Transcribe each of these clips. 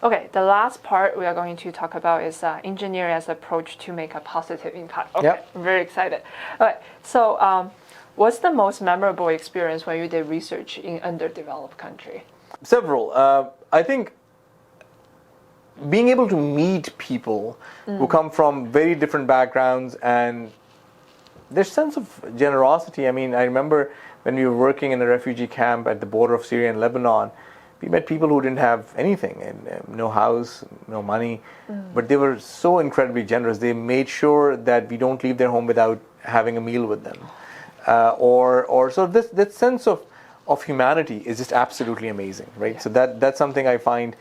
Okay, the last part we are going to talk about is engineering as approach to make a positive impact. Okay, Yep. I'm very excited. All right, so what's the most memorable experience when you did research in underdeveloped country? Several. I think being able to meet people who come from very different backgrounds and their sense of generosity. I mean, I remember when we were working in a refugee camp at the border of Syria and Lebanon, we met people who didn't have anything, and no house, no money, but they were so incredibly generous. They made sure that we don't leave their home without having a meal with them. So this sense of humanity is just absolutely amazing, right? Yeah. So that's something I find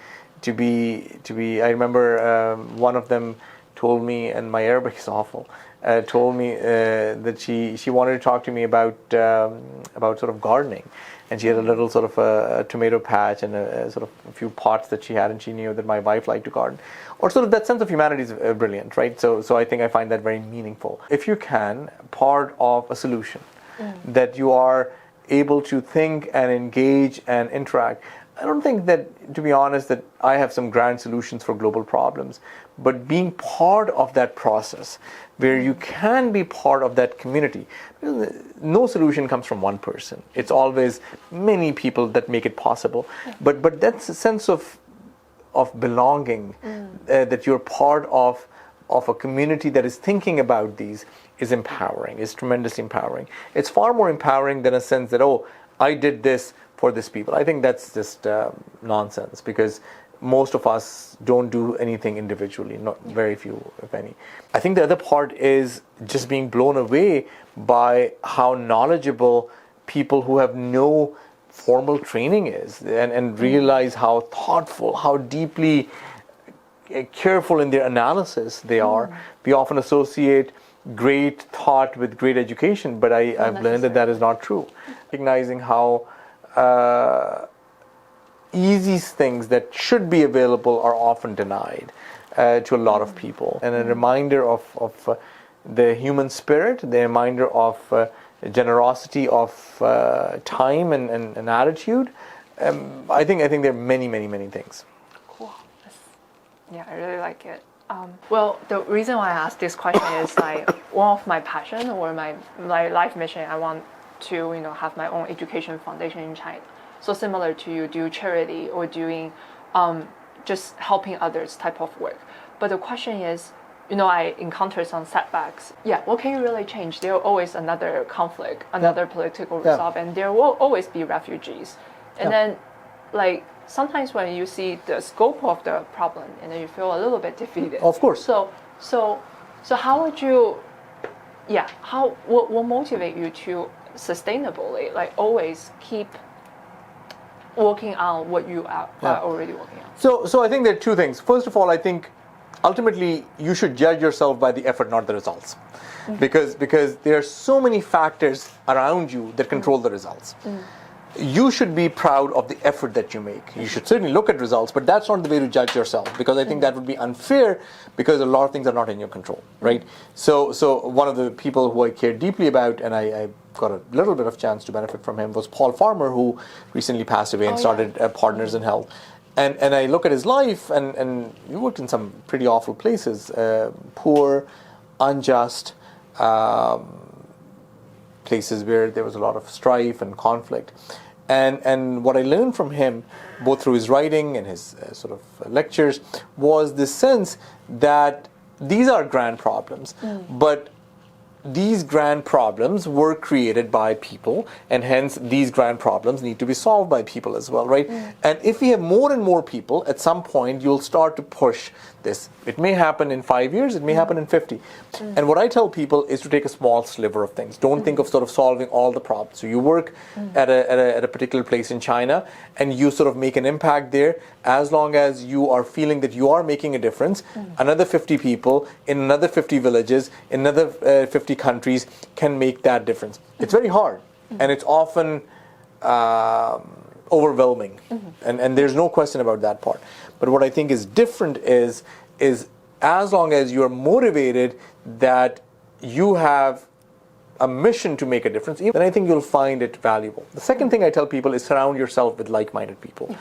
to be. I remember one of them told me, and my Arabic is awful. Told me that she wanted to talk to me about sort of gardening, and she had a little sort of a tomato patch and a sort of a few pots that she had, and she knew that my wife liked to garden. Or sort of that sense of humanity is brilliant, right? So I think I find that very meaningful. If you can, part of a solution that you are able to think and engage and interact. I don't think that, to be honest, that I have some grand solutions for global problems, but being part of that process where you can be part of that community. No solution comes from one person. It's always many people that make it possible. But that's a sense of belonging, that you're part of a community that is thinking about these is empowering, is tremendously empowering. It's far more empowering than a sense that, oh, I did this for these people. I think that's just nonsense, because most of us don't do anything individually, not very few, if any. I think the other part is just being blown away by how knowledgeable people who have no formal training is, and realize how thoughtful, how deeply careful in their analysis they are. We often associate great thought with great education, but I've learned that is not true. Recognizing how easy things that should be available are often denied to a lot of people. And a reminder of the human spirit, the reminder of generosity of time and attitude. I think there are many things. Cool. Yeah, I really like it. Well, the reason why I asked this question is like one of my passion or my life mission. I want to have my own education foundation in China. So similar to you do charity or doing just helping others type of work. But the question is, I encounter some setbacks. Yeah, what can you really change? There will always another conflict, another political resolve, and there will always be refugees. And then, like, sometimes when you see the scope of the problem, and then you feel a little bit defeated. Of course. So how would you, what will motivate you to sustainably, like, always keep working on what you are already working on? So I think there are two things. First of all, I think ultimately you should judge yourself by the effort, not the results, because there are so many factors around you that control the results. You should be proud of the effort that you make. You should certainly look at results, but that's not the way to judge yourself, because I think that would be unfair, because a lot of things are not in your control, right? So one of the people who I care deeply about, and I got a little bit of chance to benefit from him, was Paul Farmer, who recently passed away and started Partners in Health. And I look at his life, and he worked in some pretty awful places, poor, unjust, places where there was a lot of strife and conflict. And what I learned from him, both through his writing and his sort of lectures, was this sense that these are grand problems, but these grand problems were created by people, and hence these grand problems need to be solved by people as well, right? And if we have more and more people, at some point you'll start to push this. It may happen in 5 years, it may happen in 50. And what I tell people is to take a small sliver of things. Don't think of sort of solving all the problems. So you work at a particular place in China, and you sort of make an impact there. As long as you are feeling that you are making a difference, another 50 people in another 50 villages, in another 50 countries can make that difference. It's very hard, and it's often overwhelming, and there's no question about that part. But what I think is different is as long as you're motivated that you have a mission to make a difference, then I think you'll find it valuable. The second thing I tell people is surround yourself with like-minded people.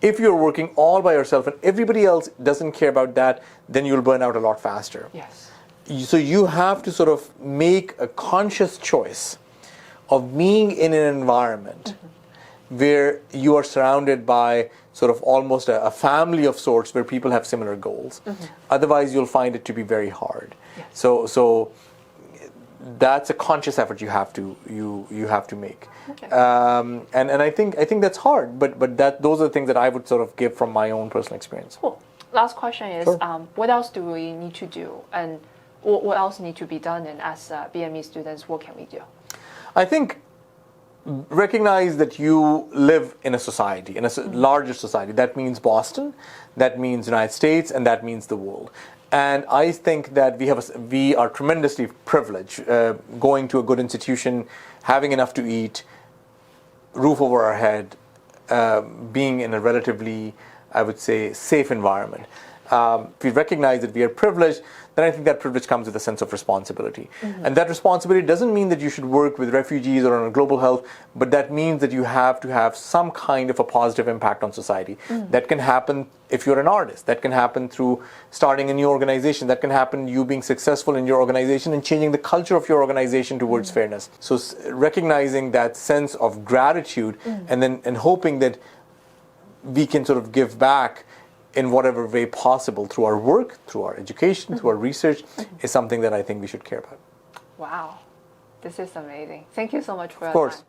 If you're working all by yourself and everybody else doesn't care about that, then you'll burn out a lot faster. Yes. So you have to sort of make a conscious choice of being in an environment where you are surrounded by sort of almost a family of sorts where people have similar goals. Otherwise, you'll find it to be very hard. Yes. So that's a conscious effort you have to make. Okay. And I think that's hard, but those are the things that I would sort of give from my own personal experience. Cool. Last question is, Sure. What else do we need to do, and what else need to be done? And as BME students, what can we do? I think recognize that you live in a society, in a larger society. That means Boston, that means United States, and that means the world. And I think that we are tremendously privileged going to a good institution, having enough to eat, roof over our head, being in a relatively, I would say, safe environment. If we recognize that we are privileged, then I think that privilege comes with a sense of responsibility. And that responsibility doesn't mean that you should work with refugees or on global health, but that means that you have to have some kind of a positive impact on society. That can happen if you're an artist. That can happen through starting a new organization. That can happen you being successful in your organization and changing the culture of your organization towards fairness. So recognizing that sense of gratitude and hoping that we can sort of give back in whatever way possible through our work, through our education, through our research, is something that I think we should care about. Wow, this is amazing. Thank you so much for your Of course. time.